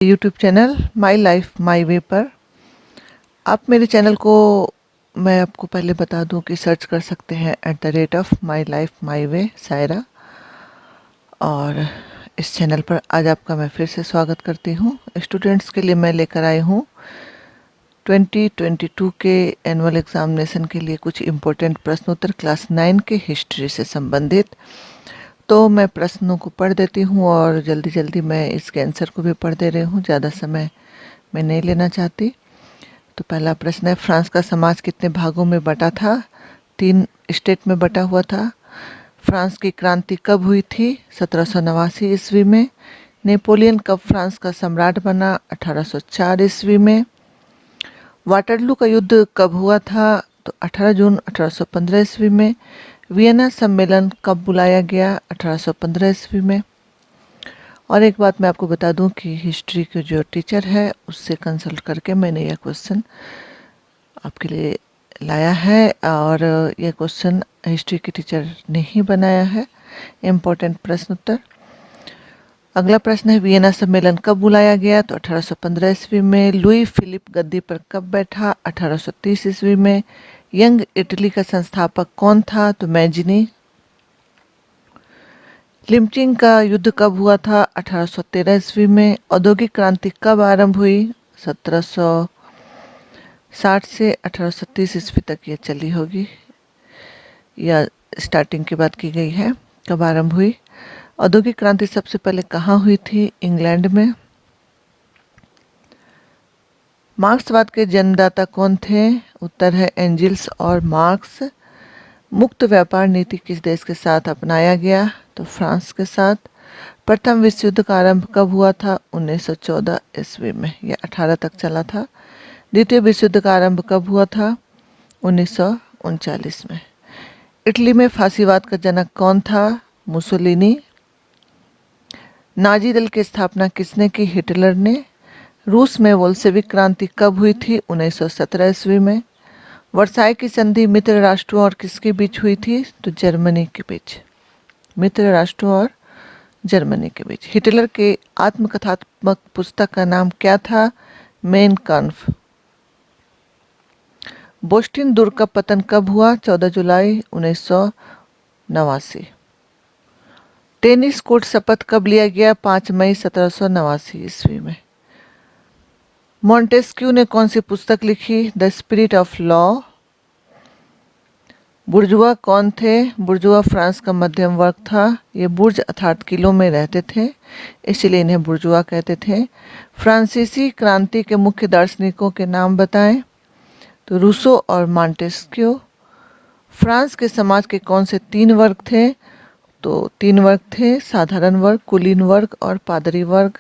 YouTube channel my life my way पर आप मेरे चैनल को मैं आपको पहले बता दूं कि सर्च कर सकते हैं @माई लाइफ माई वे सायरा। और इस चैनल पर आज आपका मैं फिर से स्वागत करती हूं। स्टूडेंट्स के लिए मैं लेकर आई हूं 2022 के एनुअल एग्जामिनेशन के लिए कुछ इम्पोर्टेंट प्रश्न उत्तर क्लास 9 के हिस्ट्री से संबंधित। तो मैं प्रश्नों को पढ़ देती हूँ और जल्दी जल्दी मैं इसके आंसर को भी पढ़ दे रही हूँ, ज़्यादा समय मैं नहीं लेना चाहती। तो पहला प्रश्न है, फ्रांस का समाज कितने भागों में बटा था? 3 स्टेट में बटा हुआ था। फ्रांस की क्रांति कब हुई थी? 1789 ईस्वी में। नेपोलियन कब फ्रांस का सम्राट बना? 1804 ईस्वी में। वाटरलू का युद्ध कब हुआ था? तो 18 जून 1815 ईस्वी में। वियना सम्मेलन कब बुलाया गया? 1815 ईस्वी में। और एक बात मैं आपको बता दूं कि हिस्ट्री के जो टीचर है उससे कंसल्ट करके मैंने यह क्वेश्चन आपके लिए लाया है और यह क्वेश्चन हिस्ट्री के टीचर ने ही बनाया है। इम्पोर्टेंट प्रश्न उत्तर। अगला प्रश्न है, वियना सम्मेलन कब बुलाया गया? तो 1815 ईस्वी में। लुई फिलिप गद्दी पर कब बैठा? 1830 ईस्वी में। यंग इटली का संस्थापक कौन था? तो मैजिनी। लिमचिंग का युद्ध कब हुआ था? 1813 ईस्वी में। औद्योगिक क्रांति कब आरंभ हुई? 1760 से 1830 ईस्वी तक ये चली होगी या स्टार्टिंग की बात की गई है। कब आरंभ हुई? औद्योगिक क्रांति सबसे पहले कहाँ हुई थी? इंग्लैंड में। मार्क्सवाद के जन्मदाता कौन थे? उत्तर है एंजिल्स और मार्क्स। मुक्त व्यापार नीति किस देश के साथ अपनाया गया? तो फ्रांस के साथ। प्रथम विश्व युद्ध का आरंभ कब हुआ था? 1914 ईस्वी में। यह 18 तक चला था। द्वितीय विश्व युद्ध का आरंभ कब हुआ था? 1939 में। इटली में फांसीवाद का जनक कौन था? मुसोलिनी। नाजी दल की स्थापना किसने की? हिटलर ने। रूस में बोल्शेविक क्रांति कब हुई थी? 1917 ईस्वी में। वर्साई की संधि मित्र राष्ट्रों और किसके बीच हुई थी? तो जर्मनी के बीच। मित्र राष्ट्रों और जर्मनी के बीच। हिटलर के आत्मकथात्मक पुस्तक का नाम क्या था? मेन काम्फ। बोस्टिन दुर्ग का पतन कब हुआ? 14 जुलाई 1989। टेनिस कोर्ट शपथ कब लिया गया? 5 मई 1789 ईस्वी में। मॉन्टेस्क्यू ने कौन सी पुस्तक लिखी? The spirit of law. Bourgeois कौन थे? बुर्जुआ फ्रांस का मध्यम वर्ग था। ये बुर्ज अर्थात किलों में रहते थे, इसलिए इन्हें बुर्जुआ कहते थे। फ्रांसीसी क्रांति के मुख्य दार्शनिकों के नाम बताएं। तो रूसो और मॉन्टेस्क्यू। फ्रांस के समाज के कौन से 3 वर्ग थे? तो 3 वर्ग थे, साधारण वर्ग, कुलीन वर्ग और पादरी वर्ग।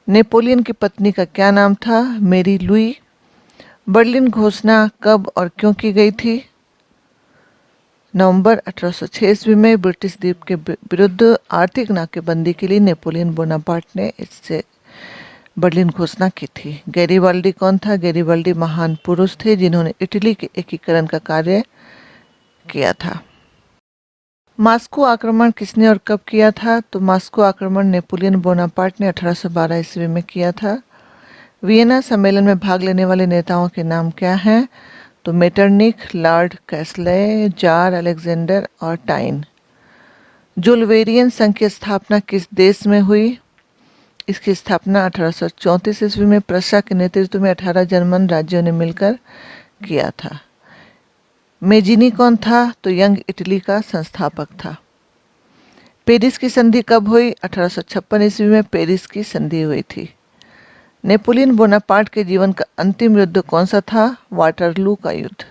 नेपोलियन की पत्नी का क्या नाम था? मेरी लुई। बर्लिन घोषणा कब और क्यों की गई थी? नवंबर 1806 ईस्वी में। ब्रिटिश द्वीप के विरुद्ध आर्थिक नाकेबंदी के लिए नेपोलियन बोनापार्ट ने इससे बर्लिन घोषणा की थी। गैरीबाल्डी कौन था? गैरीबाल्डी महान पुरुष थे जिन्होंने इटली के एकीकरण का कार्य किया था। मास्को आक्रमण किसने और कब किया था? तो मास्को आक्रमण नेपोलियन बोनापार्ट ने 1812 ईस्वी में किया था। वियना सम्मेलन में भाग लेने वाले नेताओं के नाम क्या हैं? तो मेटरनिख, लॉर्ड कैस्ले, जार अलेक्जेंडर और टाइन। जुलवेरियन संघ की स्थापना किस देश में हुई? इसकी स्थापना 1834 ईस्वी में प्रशा के नेतृत्व में 18 जर्मन राज्यों ने मिलकर किया था। मेजिनी कौन था? तो यंग इटली का संस्थापक था। पेरिस की संधि कब हुई? 1856 ईस्वी में पेरिस की संधि हुई थी। नेपोलियन बोनापार्ट के जीवन का अंतिम युद्ध कौन सा था? वाटरलू का युद्ध।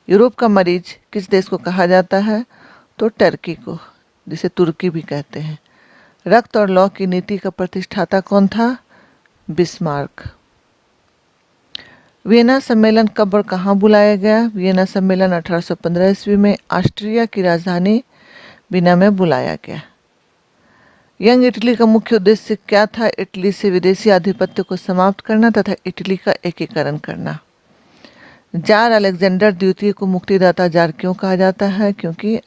यूरोप का मरीज किस देश को कहा जाता है? तो टर्की को, जिसे तुर्की भी कहते हैं। रक्त और लौ की नीति का प्रतिष्ठाता कौन था? बिस्मार्क। वियना सम्मेलन कब और कहाँ बुलाया गया? वियना सम्मेलन 1815 ईस्वी में ऑस्ट्रिया की राजधानी वियना में बुलाया गया। यंग इटली का मुख्य उद्देश्य क्या था? इटली से विदेशी आधिपत्य को समाप्त करना तथा इटली का एकीकरण करना। जार अलेक्जेंडर द्वितीय को मुक्तिदाता जार क्यों कहा जाता है? क्योंकि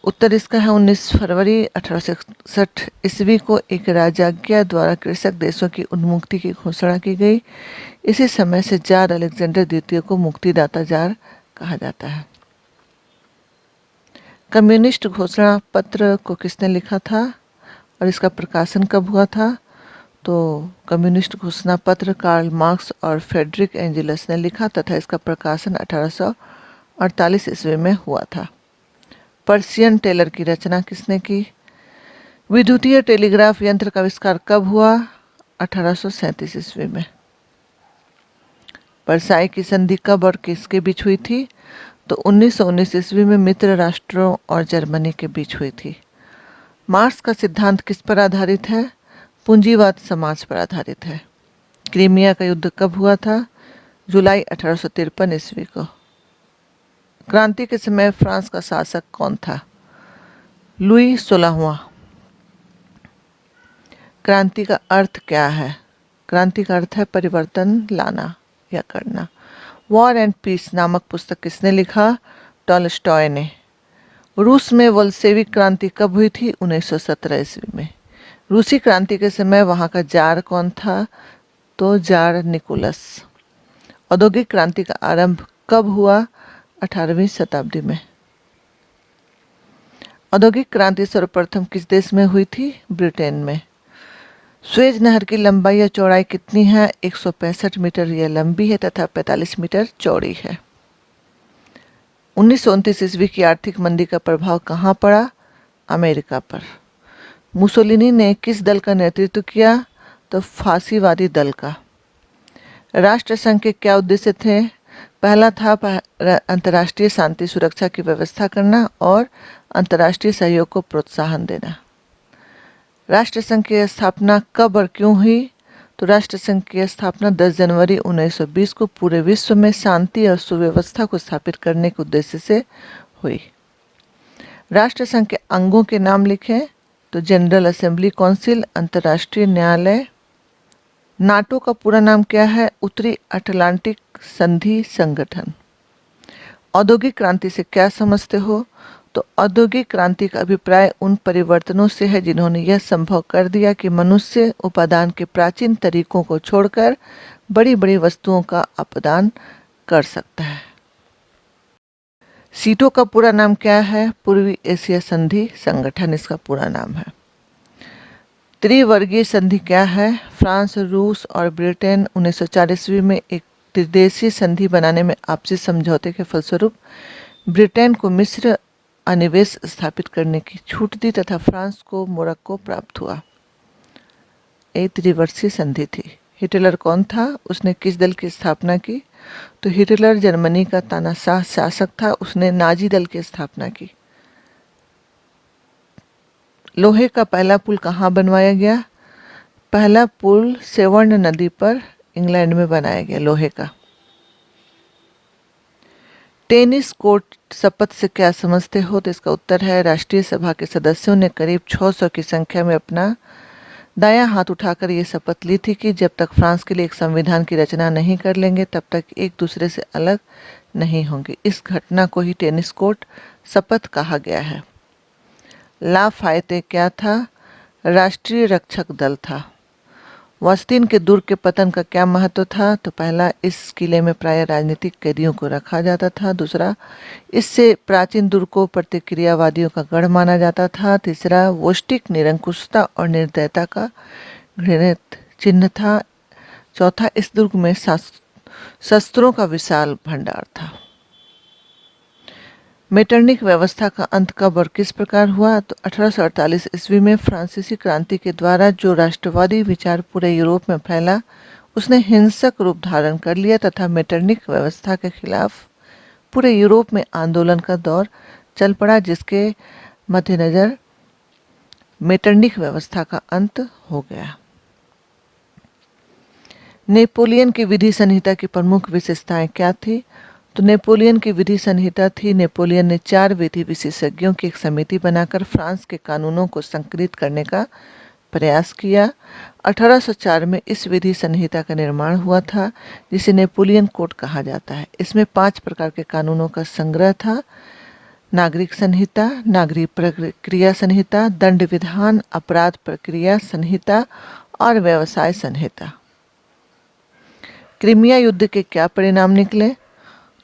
उत्तर इसका है 19 फरवरी 1861 ईस्वी को एक राजाज्ञा द्वारा कृषक देशों की उन्मुक्ति की घोषणा की गई। इसी समय से जार अलेक्जेंडर द्वितीय को मुक्तिदाता जार कहा जाता है। कम्युनिस्ट घोषणा पत्र को किसने लिखा था और इसका प्रकाशन कब हुआ था? तो कम्युनिस्ट घोषणा पत्र कार्ल मार्क्स और फ्रेडरिक एंजेलस ने लिखा तथा इसका प्रकाशन 1848 ईस्वी में हुआ था। पर्शियन टेलर की रचना किसने की? विद्युतीय टेलीग्राफ यंत्र का आविष्कार कब हुआ? 1837 ईस्वी में। वर्साई की संधि कब और किसके बीच हुई थी? तो 1919 ईस्वी में मित्र राष्ट्रों और जर्मनी के बीच हुई थी। मार्क्स का सिद्धांत किस पर आधारित है? पूंजीवाद समाज पर आधारित है। क्रीमिया का युद्ध कब हुआ था? जुलाई 1853 ईस्वी को। क्रांति के समय फ्रांस का शासक कौन था? लुई 16वां। क्रांति का अर्थ क्या है? क्रांति का अर्थ है परिवर्तन लाना या करना। वॉर एंड पीस नामक पुस्तक किसने लिखा? टॉलस्टॉय ने। रूस में बोल्शेविक क्रांति कब हुई थी? 1917 ईस्वी में। रूसी क्रांति के समय वहां का जार कौन था? तो जार निकोलस। औद्योगिक क्रांति का आरंभ कब हुआ? 18वीं शताब्दी में। औद्योगिक क्रांति सर्वप्रथम किस देश में हुई थी? ब्रिटेन में। स्वेज नहर की लंबाई या चौड़ाई कितनी है? 165 मीटर यह लंबी है तथा 45 मीटर चौड़ी है। 1929 ईस्वी की आर्थिक मंदी का प्रभाव कहाँ पड़ा? अमेरिका पर। मुसोलिनी ने किस दल का नेतृत्व किया? तो फांसीवादी दल का। राष्ट्रसंघ के क्या उद्देश्य थे? पहला था अंतर्राष्ट्रीय शांति सुरक्षा की व्यवस्था करना और अंतर्राष्ट्रीय सहयोग को प्रोत्साहन देना। राष्ट्रसंघ की स्थापना कब और क्यों हुई? तो राष्ट्रसंघ की स्थापना 10 जनवरी 1920 को पूरे विश्व में शांति और सुव्यवस्था को स्थापित करने के उद्देश्य से हुई। राष्ट्रसंघ के अंगों के नाम लिखें। तो जनरल असेंबली काउंसिल, अंतर्राष्ट्रीय न्यायालय। नाटो का पूरा नाम क्या है? उत्तरी अटलांटिक संधि संगठन। औद्योगिक क्रांति से क्या समझते हो? तो औद्योगिक क्रांति का अभिप्राय उन परिवर्तनों से है जिन्होंने यह संभव कर दिया कि मनुष्य उपादान के प्राचीन तरीकों को छोड़कर बड़ी बड़ी वस्तुओं का उत्पादन कर सकता है। सीटो का पूरा नाम क्या है? पूर्वी एशिया संधि संगठन इसका पूरा नाम है। त्रिवर्गीय संधि क्या है? फ्रांस, रूस और ब्रिटेन 1904 ईस्वी में एक त्रिदेशीय संधि बनाने में आपसी समझौते के फलस्वरूप ब्रिटेन को मिस्र अनिवेश स्थापित करने की छूट दी तथा फ्रांस को मोरक्को प्राप्त हुआ। एक त्रिवर्षीय संधि थी। हिटलर कौन था? उसने किस दल की स्थापना की? तो हिटलर जर्मनी का तानाशाह शासक था। उसने नाजी दल की स्थापना की। लोहे का पहला पुल कहाँ बनवाया गया? पहला पुल सेवन नदी पर इंग्लैंड में बनाया गया लोहे का। टेनिस कोर्ट शपथ से क्या समझते हो? तो इसका उत्तर है राष्ट्रीय सभा के सदस्यों ने करीब 600 की संख्या में अपना दायां हाथ उठाकर ये शपथ ली थी कि जब तक फ्रांस के लिए एक संविधान की रचना नहीं कर लेंगे तब तक एक दूसरे से अलग नहीं होंगे। इस घटना को ही टेनिस कोर्ट शपथ कहा गया है। ला फायते क्या था? राष्ट्रीय रक्षक दल था। वास्तिन के दुर्ग के पतन का क्या महत्व था? तो पहला, इस किले में प्राय राजनीतिक कैदियों को रखा जाता था। दूसरा, इससे प्राचीन दुर्ग को प्रतिक्रियावादियों का गढ़ माना जाता था। तीसरा, वोस्टिक निरंकुशता और निर्दयता का घृणित चिन्ह था। चौथा, इस दुर्ग में शस्त्रों का विशाल भंडार था। मेटरनिक व्यवस्था का अंत कब और किस प्रकार हुआ? तो 1848 ईस्वी में फ्रांसीसी क्रांति के द्वारा जो राष्ट्रवादी विचार पूरे यूरोप में फैला उसने हिंसक रूप धारण कर लिया तथा मेटरनिक व्यवस्था के खिलाफ पूरे यूरोप में आंदोलन का दौर चल पड़ा, जिसके मद्देनजर मेटरनिक व्यवस्था का अंत हो गया। नेपोलियन की विधि संहिता की प्रमुख विशेषताएं क्या थी? तो नेपोलियन की विधि संहिता थी, नेपोलियन ने 4 विधि विशेषज्ञों की एक समिति बनाकर फ्रांस के कानूनों को संकलित करने का प्रयास किया। 1804 में इस विधि संहिता का निर्माण हुआ था, जिसे नेपोलियन कोड कहा जाता है। इसमें 5 प्रकार के कानूनों का संग्रह था। नागरिक संहिता, नागरिक प्रक्रिया संहिता, दंड विधान, अपराध प्रक्रिया संहिता और व्यवसाय संहिता। क्रीमिया युद्ध के क्या परिणाम निकले?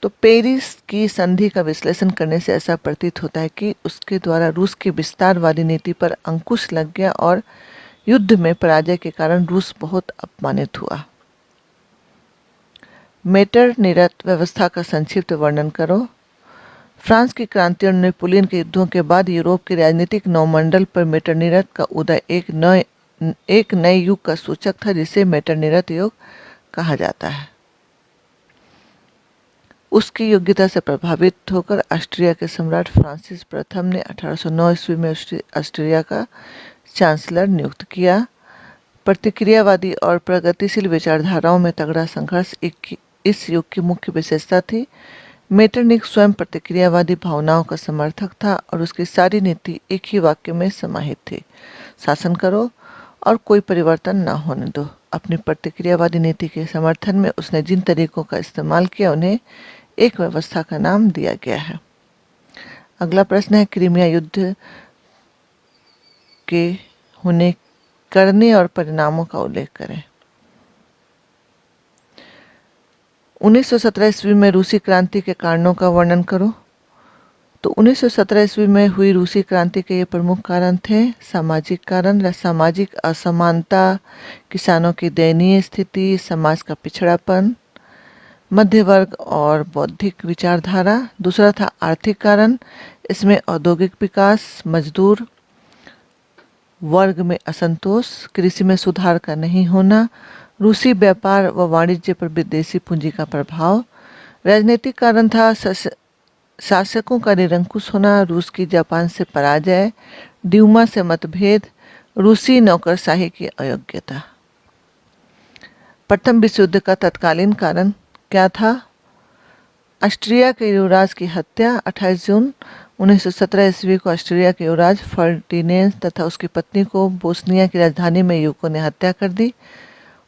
तो पेरिस की संधि का विश्लेषण करने से ऐसा प्रतीत होता है कि उसके द्वारा रूस की विस्तारवादी नीति पर अंकुश लग गया और युद्ध में पराजय के कारण रूस बहुत अपमानित हुआ। मेटरनिरत व्यवस्था का संक्षिप्त वर्णन करो। फ्रांस की क्रांति और नेपोलियन के युद्धों के बाद यूरोप के राजनीतिक नवमंडल पर मेटरनिरत का उदय एक नए युग का सूचक था, जिसे मेटरनिरत युग कहा जाता है। उसकी योग्यता से प्रभावित होकर ऑस्ट्रिया के सम्राट फ्रांसिस प्रथम ने 1809 ईस्वी में ऑस्ट्रिया का चांसलर नियुक्त किया। प्रतिक्रियावादी और प्रगतिशील विचारधाराओं में तगड़ा संघर्ष इस युग की मुख्य विशेषता थी। मेटरनिख स्वयं प्रतिक्रियावादी भावनाओं का समर्थक था और उसकी सारी नीति एक ही वाक्य में समाहित थी: शासन करो और कोई परिवर्तन न होने दो। अपनी प्रतिक्रियावादी नीति के समर्थन में उसने जिन तरीकों का इस्तेमाल किया उन्हें एक व्यवस्था का नाम दिया गया है। अगला प्रश्न है, क्रीमिया युद्ध के होने करने और परिणामों का उल्लेख करें। 1917 ईस्वी में रूसी क्रांति के कारणों का वर्णन करो। तो 1917 ईस्वी में हुई रूसी क्रांति के ये प्रमुख कारण थे: सामाजिक कारण, सामाजिक असमानता, किसानों की दयनीय स्थिति, समाज का पिछड़ापन, मध्य वर्ग और बौद्धिक विचारधारा। दूसरा था आर्थिक कारण, इसमें औद्योगिक विकास, मजदूर वर्ग में असंतोष, कृषि में सुधार का नहीं होना, रूसी व्यापार व वाणिज्य पर विदेशी पूंजी का प्रभाव। राजनीतिक कारण था शासकों का निरंकुश होना, रूस की जापान से पराजय, ड्यूमा से मतभेद, रूसी नौकरशाही की अयोग्यता। प्रथम विश्व युद्ध का तत्कालीन कारण क्या था? ऑस्ट्रिया के युवराज की हत्या। 28 जून 1917 ईस्वी को ऑस्ट्रिया के युवराज फर्डिनेंड तथा उसकी पत्नी को बोस्निया की राजधानी में युवकों ने हत्या कर दी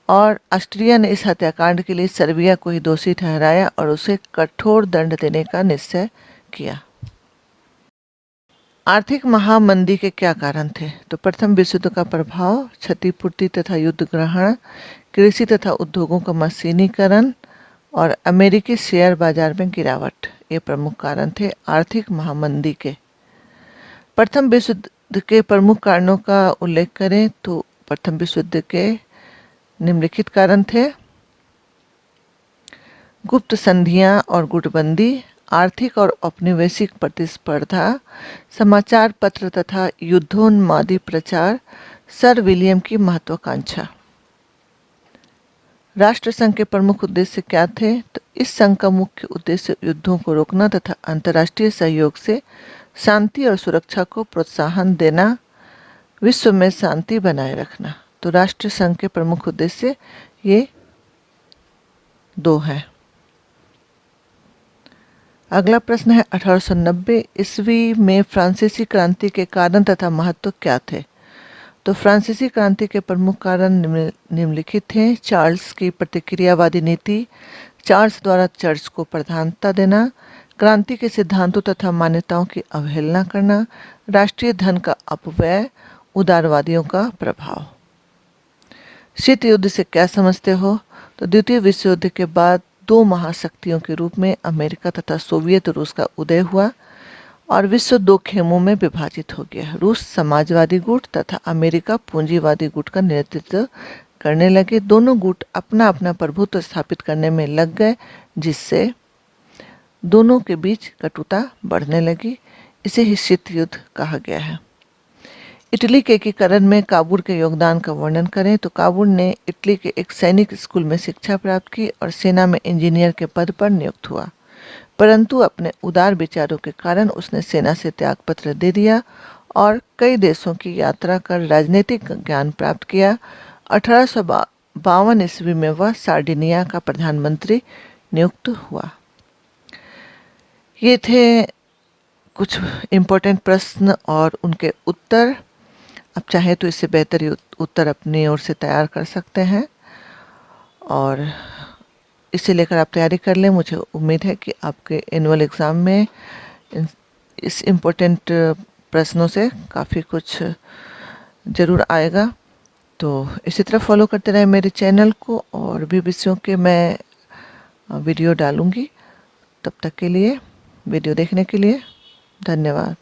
और ऑस्ट्रिया ने इस हत्याकांड के लिए सर्बिया को ही दोषी ठहराया और उसे कठोर दंड देने का निश्चय किया। आर्थिक महामंदी के क्या कारण थे? तो प्रथम विश्व युद्ध का प्रभाव, क्षतिपूर्ति तथा युद्ध ग्रहण, कृषि तथा उद्योगों का मशीनीकरण और अमेरिकी शेयर बाजार में गिरावट, ये प्रमुख कारण थे आर्थिक महामंदी के। प्रथम विश्व युद्ध के प्रमुख कारणों का उल्लेख करें तो प्रथम विश्व युद्ध के निम्नलिखित कारण थे: गुप्त संधियां और गुटबंदी, आर्थिक और औपनिवेशिक प्रतिस्पर्धा, समाचार पत्र तथा युद्धोन्मादी प्रचार, सर विलियम की महत्वाकांक्षा। राष्ट्रसंघ के प्रमुख उद्देश्य क्या थे? तो इस संघ का मुख्य उद्देश्य युद्धों को रोकना तथा अंतर्राष्ट्रीय सहयोग से शांति और सुरक्षा को प्रोत्साहन देना, विश्व में शांति बनाए रखना। तो राष्ट्रसंघ के प्रमुख उद्देश्य ये दो हैं। अगला प्रश्न है, 1890 ईस्वी में फ्रांसीसी क्रांति के कारण तथा महत्व क्या थे? तो फ्रांसीसी क्रांति के प्रमुख कारण निम्नलिखित थे: चार्ल्स की प्रतिक्रियावादी नीति, चार्ल्स द्वारा चर्च को प्रधानता देना, क्रांति के सिद्धांतों तथा मान्यताओं की अवहेलना करना, राष्ट्रीय धन का अपव्यय, उदारवादियों का प्रभाव। शीत युद्ध से क्या समझते हो? तो द्वितीय विश्व युद्ध के बाद दो महाशक्तियों के रूप में अमेरिका तथा सोवियत रूस का उदय हुआ और विश्व दो खेमों में विभाजित हो गया। रूस समाजवादी गुट तथा अमेरिका पूंजीवादी गुट का नेतृत्व करने लगे। दोनों गुट अपना अपना प्रभुत्व स्थापित करने में लग गए, जिससे दोनों के बीच कटुता बढ़ने लगी। इसे ही शीत युद्ध कहा गया है। इटली के एकीकरण में काबुल के योगदान का वर्णन करें तो काबुल ने इटली के एक सैनिक स्कूल में शिक्षा प्राप्त की और सेना में इंजीनियर के पद पर नियुक्त हुआ, परंतु अपने उदार विचारों के कारण उसने सेना से त्यागपत्र दे दिया और कई देशों की यात्रा कर राजनीतिक ज्ञान प्राप्त किया। 1852 ईस्वी में वह सार्डिनिया का प्रधानमंत्री नियुक्त हुआ। ये थे कुछ इम्पोर्टेंट प्रश्न और उनके उत्तर। आप चाहे तो इससे बेहतर उत्तर अपनी ओर से तैयार कर सकते हैं और इसे लेकर आप तैयारी कर लें। मुझे उम्मीद है कि आपके एनुअल एग्ज़ाम में इस इम्पोर्टेंट प्रश्नों से काफ़ी कुछ ज़रूर आएगा। तो इसी तरह फॉलो करते रहें मेरे चैनल को, और भी विषयों के मैं वीडियो डालूँगी। तब तक के लिए, वीडियो देखने के लिए धन्यवाद।